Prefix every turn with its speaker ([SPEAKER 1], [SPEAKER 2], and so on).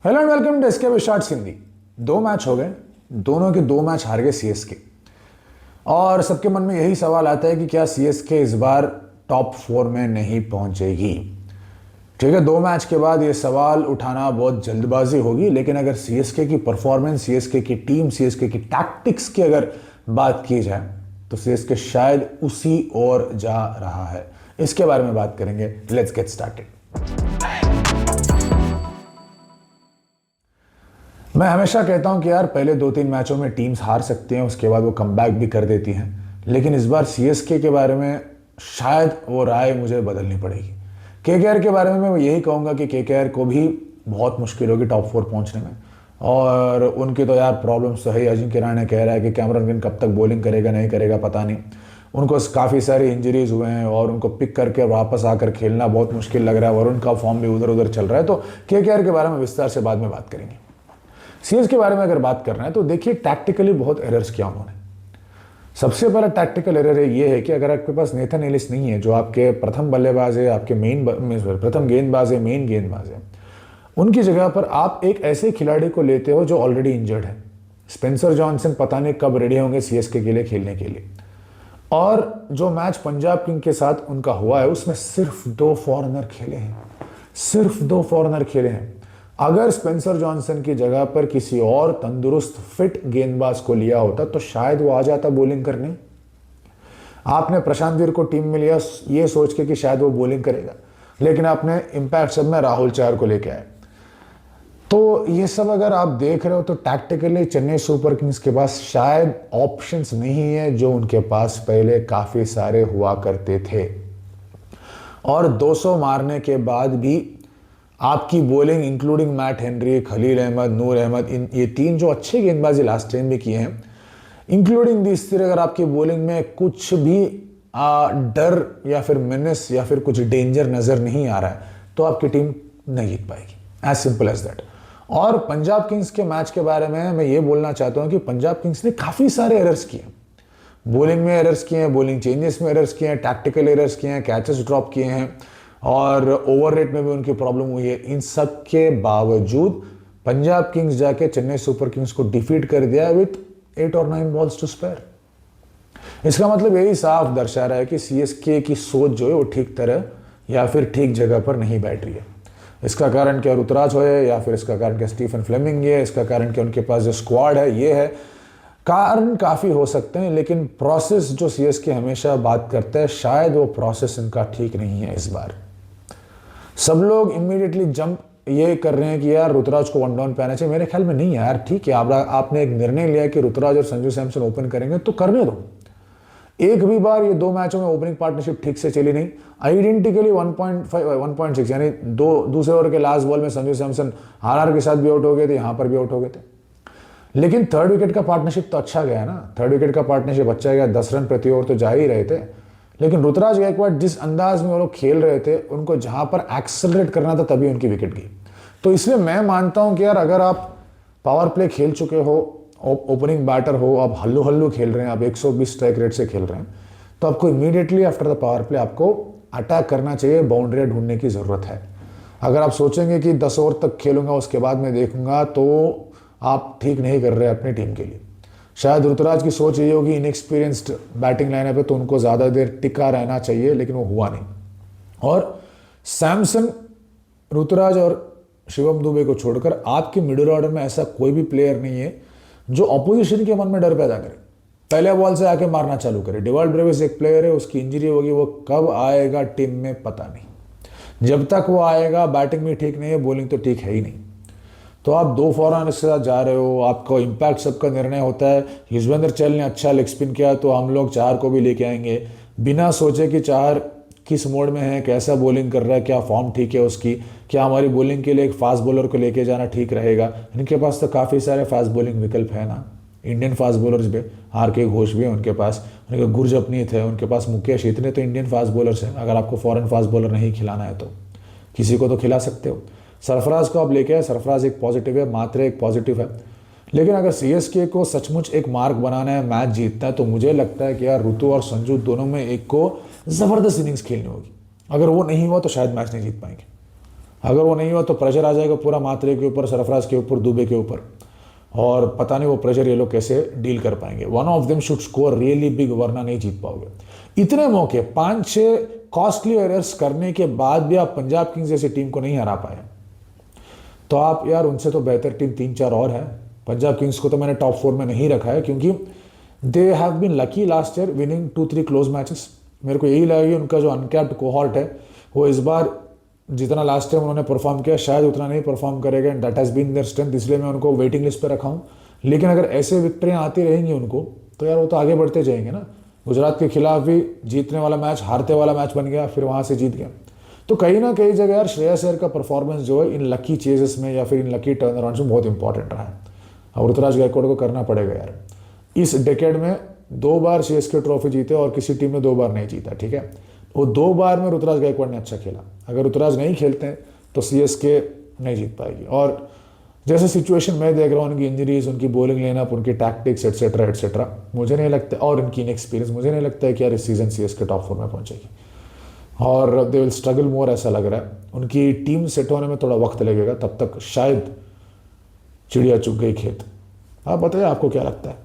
[SPEAKER 1] Hello and welcome to SK shorts Hindi. 2 match हो गए, दोनों के 2 मैच हार गए सीएसके। और सबके मन में यही सवाल आता है कि क्या सीएसके इस बार टॉप 4 में नहीं पहुंचेगी। ठीक है, 2 मैच के बाद ये सवाल उठाना बहुत जल्दबाजी होगी, लेकिन अगर सीएसके की परफॉर्मेंस, सीएसके की टीम, सीएसके की टैक्टिक्स की अगर बात की जाए तो सीएसके शायद उसी ओर जा रहा है। इसके बारे में बात करेंगे। Let's get started. मैं हमेशा कहता हूं कि यार पहले 2-3 मैचों में टीम्स हार सकती हैं, उसके बाद वो कमबैक भी कर देती हैं, लेकिन इस बार सीएसके के बारे में शायद वो राय मुझे बदलनी पड़ेगी। केकेआर के बारे में मैं यही कहूंगा कि केकेआर को भी बहुत मुश्किल होगी टॉप 4 पहुंचने में। और उनकी तो यार प्रॉब्लम्स तो है ही। अजिंक्य रहाणे कह रहा है कि कैमरन ग्रीन कब तक बॉलिंग करेगा, नहीं करेगा पता नहीं। उनको काफ़ी सारी इंजरीज हुए हैं और उनको पिक करके वापस आकर खेलना बहुत मुश्किल लग रहा है। वरुण का फॉर्म भी उधर उधर चल रहा है। तो केकेआर के बारे में विस्तार से बाद में बात करेंगे। सीएस के बारे में अगर बात करना है तो देखिए टैक्टिकली बहुत एरर्स किया उन्होंने। सबसे पहला टैक्टिकल एरर है ये है कि अगर आपके पास नेथन एलिस नहीं है, जो आपके प्रथम बल्लेबाज है, आपके प्रथम गेंदबाज है, मेन गेंदबाज है, उनकी जगह पर आप एक ऐसे खिलाड़ी को लेते हो जो ऑलरेडी इंजर्ड है। स्पेंसर जॉनसन पता नहीं कब रेडी होंगे सीएसके के लिए खेलने के लिए। और जो मैच पंजाब किंग के साथ उनका हुआ है उसमें सिर्फ 2 फॉरेनर खेले हैं, सिर्फ 2 फॉरेनर खेले हैं। अगर स्पेंसर जॉनसन की जगह पर किसी और तंदुरुस्त फिट गेंदबाज को लिया होता तो शायद वो आ जाता बॉलिंग करने। आपने प्रशांत वीर को टीम में लिया ये सोच के कि शायद वो बॉलिंग करेगा, लेकिन आपने इंपैक्ट सब में राहुल चहर को लेके आए। तो ये सब अगर आप देख रहे हो तो टैक्टिकली चेन्नई सुपर किंग्स के पास शायद ऑप्शंस नहीं है जो उनके पास पहले काफी सारे हुआ करते थे। और 200 मारने के बाद भी आपकी bowling including Matt Henry, Khaleel Ahmed, Noor Ahmed, ये 3 जो अच्छे गेंदबाजी लास्ट टाइम भी किए हैं, इंक्लूडिंग दिस, अगर आपकी बॉलिंग में कुछ भी डर या फिर मेनेस या फिर कुछ डेंजर नजर नहीं आ रहा है तो आपकी टीम नहीं जीत पाएगी। As simple as that. और पंजाब किंग्स के मैच के बारे में मैं ये बोलना चाहता हूं कि पंजाब किंग्स ने काफी सारे एरर्स किए। बॉलिंग में एरर्स किए हैं, बॉलिंग चेंजेस में एरर्स किए हैं, टैक्टिकल एरर्स किए हैं, कैचेस ड्रॉप किए हैं और ओवर रेट में भी उनकी प्रॉब्लम हुई है। इन सब के बावजूद पंजाब किंग्स जाके चेन्नई सुपर किंग्स को डिफीट कर दिया विथ 8 और 9 बॉल्स टू स्पेयर। इसका मतलब यही साफ दर्शा रहा है कि सीएसके की सोच जो है वो ठीक तरह या फिर ठीक जगह पर नहीं बैठ रही है। इसका कारण क्या ऋतुराज हो है, या फिर इसका कारण क्या स्टीफन फ्लेमिंग है, इसका कारण क्या उनके पास जो स्क्वाड है ये है। कारण काफी हो सकते हैं, लेकिन प्रोसेस जो सीएसके हमेशा बात करता है शायद वो प्रोसेस इनका ठीक नहीं है इस बार। सब लोग इमीडिएटली जंप ये कर रहे हैं कि यार ऋतुराज को 1 डाउन पे आना चाहिए। मेरे ख्याल में नहीं है यार। ठीक है, आपने एक निर्णय लिया कि ऋतुराज और संजू सैमसन ओपन करेंगे तो करने दो। एक भी बार ये 2 मैचों में ओपनिंग पार्टनरशिप ठीक से चली नहीं। आइडेंटिकली 1.6 यानी दूसरे ओवर के लास्ट बॉल में संजू सैमसन आरआर के साथ भी आउट हो गए थे, यहां पर भी आउट हो गए थे। लेकिन 3rd विकेट का पार्टनरशिप तो अच्छा गया ना। 3rd विकेट का पार्टनरशिप अच्छा गया, 10 रन प्रति ओवर तो जा ही रहे थे। लेकिन ऋतुराज गायकवाड जिस अंदाज में वो लोग खेल रहे थे, उनको जहां पर एक्सेलरेट करना था तभी उनकी विकेट गई। तो इसलिए मैं मानता हूं कि यार अगर आप पावर प्ले खेल चुके हो, ओपनिंग बैटर हो, आप हल्लू हल्लू खेल रहे हैं, आप 120 स्ट्राइक रेट से खेल रहे हैं, तो आपको immediately after the power play आपको अटैक करना चाहिए, बाउंड्री ढूंढने की जरूरत है। अगर आप सोचेंगे कि 10 ओवर तक खेलूंगा उसके बाद मैं देखूंगा, तो आप ठीक नहीं कर रहे अपनी टीम के लिए। शायद ऋतुराज की सोच ये होगी इनएक्सपीरियंस्ड बैटिंग लाइनअप है तो उनको ज़्यादा देर टिका रहना चाहिए, लेकिन वो हुआ नहीं। और सैमसन, ऋतुराज और शिवम दुबे को छोड़कर आपके मिडिल ऑर्डर में ऐसा कोई भी प्लेयर नहीं है जो अपोजिशन के मन में डर पैदा करे, पहले बॉल से आके मारना चालू करे। डिवाल्ड ब्रेविस एक प्लेयर है, उसकी इंजरी होगी, वो कब आएगा टीम में पता नहीं। जब तक वो आएगा बैटिंग भी ठीक नहीं है, बॉलिंग तो ठीक है ही नहीं। तो आप 2 फॉरनर के साथ जा रहे हो, आपका इंपैक्ट सबका निर्णय होता है। युजवेंद्र चहल ने अच्छा लेग स्पिन किया तो हम लोग चहर को भी लेके आएंगे, बिना सोचे कि चहर किस मोड में है, कैसा बॉलिंग कर रहा है, क्या फॉर्म ठीक है उसकी, क्या हमारी बॉलिंग के लिए एक फास्ट बॉलर को लेके जाना ठीक रहेगा। इनके पास तो काफ़ी सारे फास्ट बॉलिंग विकल्प है ना, इंडियन फास्ट बॉलर्स भी, आर के घोष भी है उनके पास, उनके गुरजपनीत है, उनके पास मुकेश, इतने तो इंडियन फास्ट बॉलर्स हैं। अगर आपको फॉरेन फास्ट बॉलर नहीं खिलाना है तो किसी को तो खिला सकते हो। सरफराज को आप लेके आए, सरफराज एक पॉजिटिव है, मात्र एक पॉजिटिव है। लेकिन अगर सीएसके को सचमुच एक मार्क बनाना है, मैच जीतना है, तो मुझे लगता है कि यार ऋतु और संजू दोनों में एक को जबरदस्त इनिंग्स खेलनी होगी। अगर वो नहीं हुआ तो शायद मैच नहीं जीत पाएंगे। अगर वो नहीं हुआ तो प्रेशर आ जाएगा पूरा मात्रे के ऊपर, सरफराज के ऊपर, दुबे के ऊपर, और पता नहीं वो प्रेशर ये लोग कैसे डील कर पाएंगे। One of them should score really big, वरना नहीं जीत पाओगे। इतने मौके, 5-6 कॉस्टली एरर्स करने के बाद भी आप पंजाब किंग्स जैसी टीम को नहीं हरा पाए, तो आप यार उनसे तो बेहतर टीम 3-4 और है। पंजाब किंग्स को तो मैंने टॉप 4 में नहीं रखा है, क्योंकि they have been lucky last year winning 2-3 close matches. मेरे को यही लगा कि उनका जो अनकैप्ड कोहॉर्ट है वो इस बार जितना लास्ट टाइम उन्होंने परफॉर्म किया शायद उतना नहीं परफॉर्म करेगा, and that has been their strength, इसलिए मैं उनको वेटिंग लिस्ट पर रखा हूँ। लेकिन अगर ऐसे विक्ट्रियाँ आती रहेंगी उनको, तो यार वो तो आगे बढ़ते जाएंगे ना। गुजरात के खिलाफ भी जीतने वाला मैच हारते वाला मैच बन गया, फिर वहाँ से जीत गया। तो कहीं ना कहीं जगह यार श्रेयस अय्यर का परफॉर्मेंस जो है इन लकी चेजेस में या फिर इन लकी टर्न अराउंड में बहुत इंपॉर्टेंट रहा है, और ऋतुराज गायकवाड़ को करना पड़ेगा यार। इस डेकेड में 2 बार सीएसके ट्रॉफी जीते और किसी टीम ने 2 बार नहीं जीता, ठीक है। वो 2 बार में ऋतुराज गायकवाड़ ने अच्छा खेला। अगर ऋतुराज नहीं खेलते हैं तो सीएसके नहीं जीत पाएगी। और जैसे सिचुएशन मैं देख रहा हूँ, उनकी इंजरीज, उनकी बॉलिंग लेनअप, उनकी टैक्टिक्स एटसेट्रा एटसेट्रा, मुझे नहीं लगता, और उनकी इनएक्सपीरियंस, मुझे नहीं लगता है कि यार इस सीजन सीएसके टॉप 4 में पहुंचेगी, और दे विल स्ट्रगल मोर ऐसा लग रहा है। उनकी टीम सेट होने में थोड़ा वक्त लगेगा, तब तक शायद चिड़िया चुग गई खेत। आप बताइए आपको क्या लगता है।